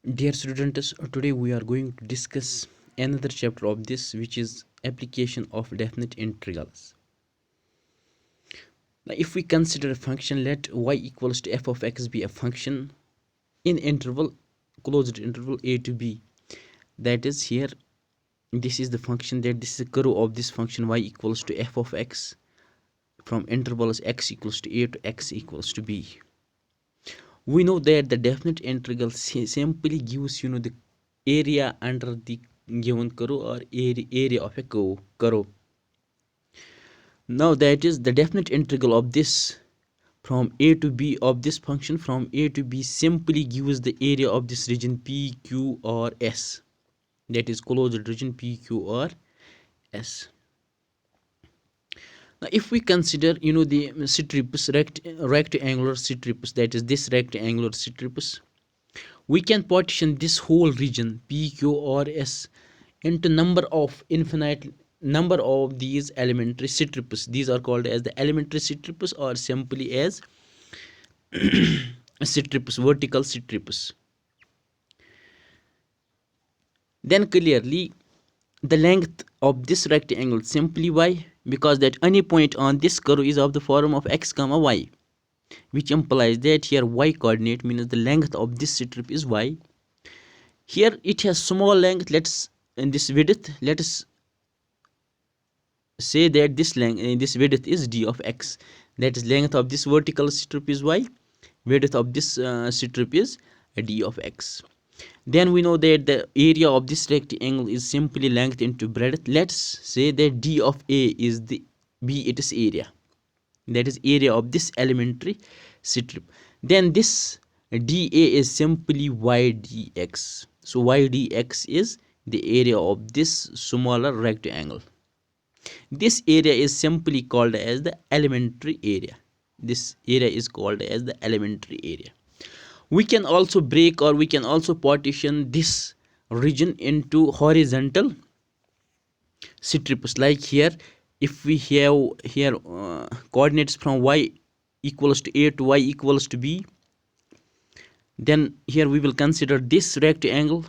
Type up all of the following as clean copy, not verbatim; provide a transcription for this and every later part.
Dear students, today we are going to discuss another chapter of this, which is application of definite integrals. Now, if we consider a function, let y equals to f of x be a function in interval, closed interval a to b. That is here, this is the function that this is the curve of this function y equals to f of x from intervals x equals to a to x equals to b. We know that the definite integral simply gives the area under the given curve or area of a curve. Now that is the definite integral of this from a to b of this function from a to b simply gives the area of this region p, q or s, that is closed region p, q or s. Now if we consider the stripes rectangular stripes, that is this rectangular stripes, we can partition this whole region p, q or s into infinite number of these elementary stripes. These are called as the elementary stripes or simply as stripes, vertical stripes. Then clearly the length of this rectangle simply y, because that any point on this curve is of the form of x comma y, which implies that here y coordinate means the length of this strip is y. Here it has small length, let's in this width, let us say that this width is d of x, that is length of this vertical strip is y, width of this strip is d of x. Then we know that the area of this rectangle is simply length into breadth. Let's say that d of a is the b its area, that is area of this elementary strip. Then this dA is simply y dx, so y dx is the area of this smaller rectangle. This area is simply called as the elementary area. This area is called as the elementary area. We can also break or we can also partition this region into horizontal strips. Like here, if we have here coordinates from y equals to a to y equals to b, then here we will consider this rectangle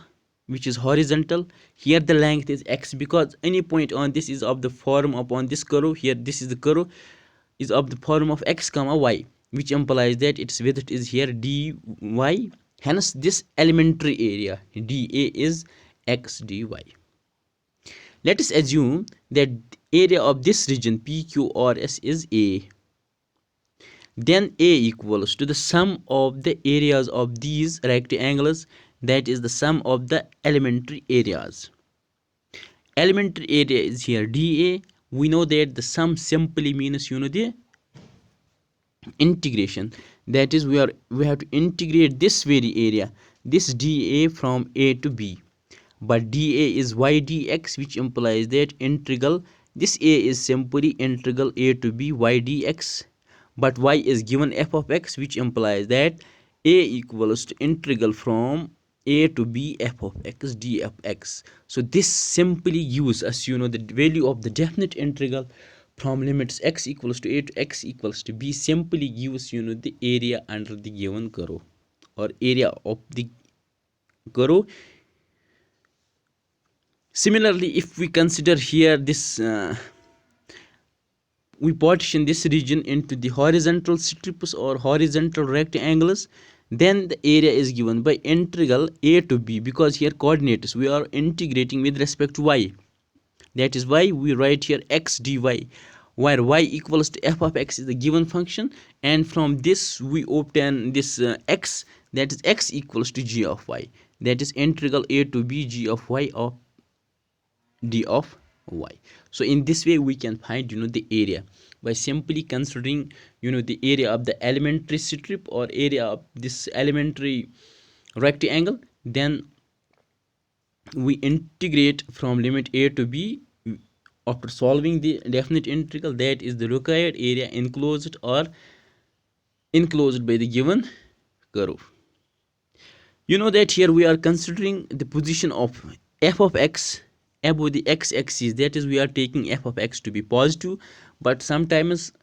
which is horizontal. Here the length is x, because any point on this is of the form upon this curve. Here this is the curve is of the form of x comma y, which implies that its width is here dy. Hence this elementary area dA is x dy. Let us assume that area of this region p, q or s is a. Then a equals to the sum of the areas of these rectangles, that is the sum of the elementary areas. Elementary area is here dA. We know that the sum simply means the integration, that is we have to integrate this very area, this dA from a to b, but dA is y dx, which implies that integral this a is simply integral a to b y dx, but y is given f of x, which implies that a equals to integral from a to b f of x d of x. So this simply gives us the value of the definite integral from limits x equals to a to x equals to b, simply gives the area under the given curve or area of the curve. Similarly, if we consider here this we partition this region into the horizontal strips or horizontal rectangles, then the area is given by integral a to b, because here coordinates we are integrating with respect to y. That is why we write here x dy, where y equals to f of x is the given function, and from this we obtain this x, that is x equals to g of y, that is integral a to b g of y of d of y. So in this way we can find the area by simply considering the area of the elementary strip or area of this elementary rectangle. Then we integrate from limit a to b after solving the definite integral, that is the required area enclosed or enclosed by the given curve. You know that here we are considering the position of f of x above the x-axis, that is we are taking f of x to be positive, but sometimes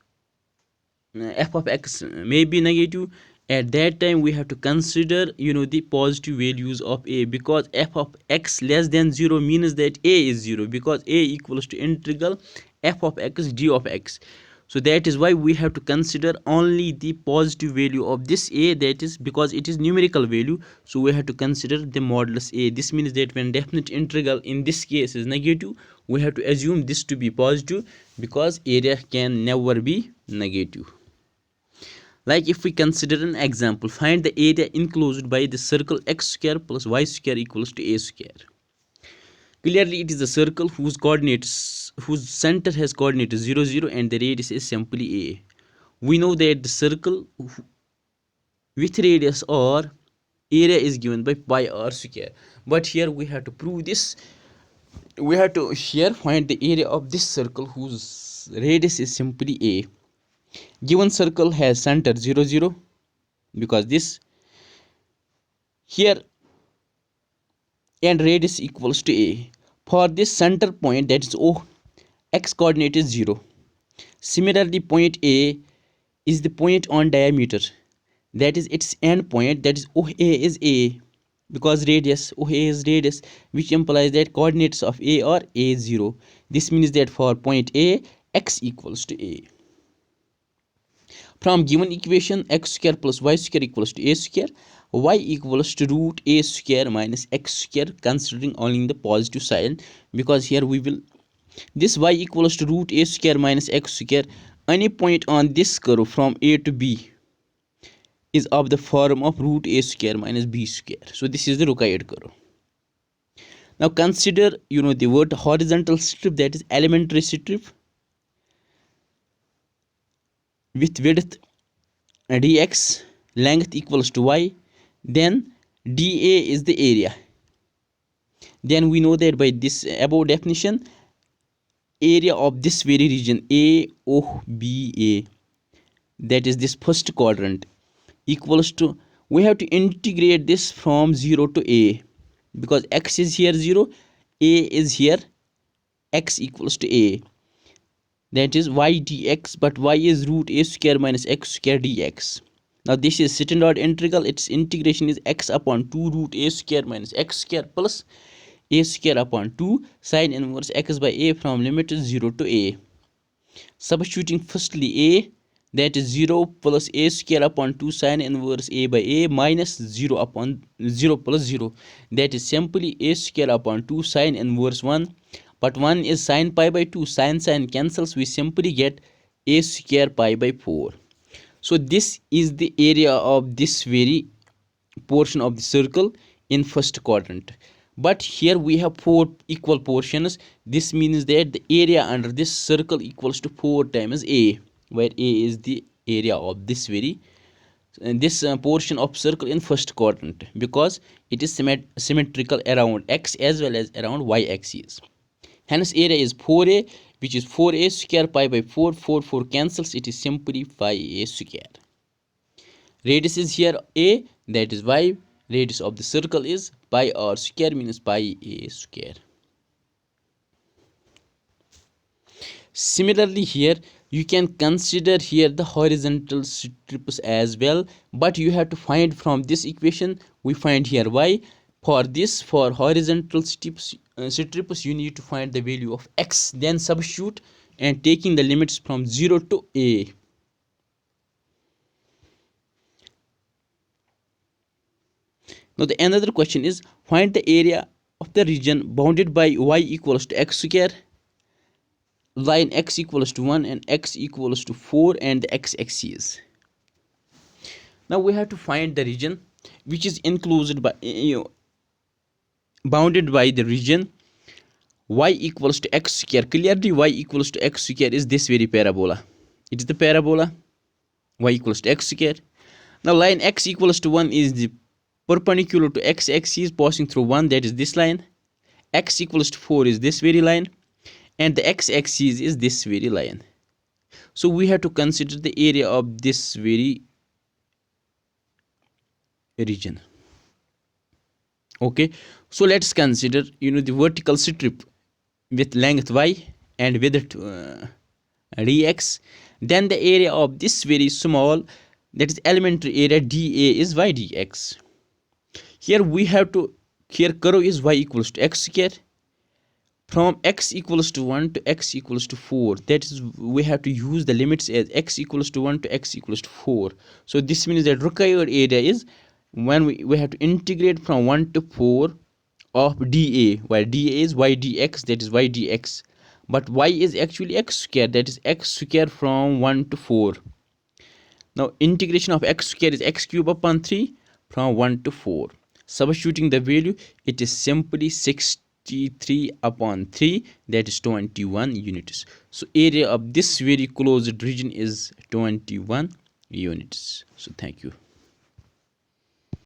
f of x may be negative at that time we have to consider the positive values of a, because f of x less than 0 means that a is 0, because a equals to integral f of x d of x. So that is why we have to consider only the positive value of this a, that is because it is numerical value, so we have to consider the modulus a. This means that when definite integral in this case is negative, we have to assume this to be positive, because area can never be negative. Like if we consider an example, find the area enclosed by the circle x square plus y square equals to a square. Clearly it is a circle whose center has coordinates 0 0 and the radius is simply a. We know that the circle with radius r area is given by pi r square, but here we have to prove this. We have to here find the area of this circle whose radius is simply a. Given circle has center 0 0, because this here, and radius equals to a. For this center point, that is O, x coordinate is 0. Similarly, point A is the point on diameter, that is its end point, that is OA is a, because radius OA is radius, which implies that coordinates of A are a0. This means that for point A, x equals to a. From given equation, x square plus y square equals to a square, y equals to root a square minus x square, considering only the positive sign, because here we will, this y equals to root a square minus x square, any point on this curve from a to b is of the form of root a square minus b square. So this is the required curve. Now consider the word horizontal strip, that is elementary strip with width dx, length equals to y, then dA is the area. Then we know that by this above definition, area of this very region AOBA, that is this first quadrant, equals to, we have to integrate this from 0 to a, because x is here 0, a is here, x equals to a, that is y dx, but y is root a square minus x square dx. Now this is standard integral, its integration is x upon 2 root a square minus x square plus a square upon 2 sine inverse x by a from limit 0 to a. Substituting firstly a, that is 0 plus a square upon 2 sine inverse a by a minus 0 upon 0 plus 0, that is simply a square upon 2 sine inverse 1, but 1 is sine pi by 2, sine cancels, we simply get a square pi by 4. So this is the area of this very portion of the circle in first quadrant, but here we have 4 equal portions. This means that the area under this circle equals to 4 times a, where a is the area of this very portion of circle in first quadrant, because it is symmetrical around x as well as around y axis. Hence area is 4a, which is 4a square pi by 4, 4 cancels, it is simply pi a square. Radius is here a, that is y, radius of the circle is pi r square, means pi a square. Similarly here you can consider here the horizontal strips as well, but you have to find from this equation, we find here y. For this, for horizontal strips you need to find the value of x, then substitute and taking the limits from 0 to a. Now the another question is, find the area of the region bounded by y equals to x square, line x equals to 1 and x equals to 4 and the x-axis. Now we have to find the region which is enclosed by bounded by the region y equals to x square. Clearly y equals to x square is this very parabola. It is the parabola y equals to x square. Now line x equals to 1 is the perpendicular to x-axis passing through 1, that is this line. X equals to 4 is this very line, and the x-axis is this very line. So we have to consider the area of this very region. Okay, so let's consider the vertical strip with length y and width dx. Then the area of this very small that is elementary area dA is y dx. Here we have to, here curve is y equals to x square. From x equals to 1 to x equals to 4, that is we have to use the limits as x equals to 1 to x equals to 4. So this means that required area is, when we have to integrate from 1 to 4 of dA, where dA is y dx, that is y dx, but y is actually x square, that is x square from 1 to 4. Now integration of x square is x cube upon 3 from 1 to 4. Substituting the value, it is simply 63 upon 3, that is 21 units. So area of this very closed region is 21 units. So thank you.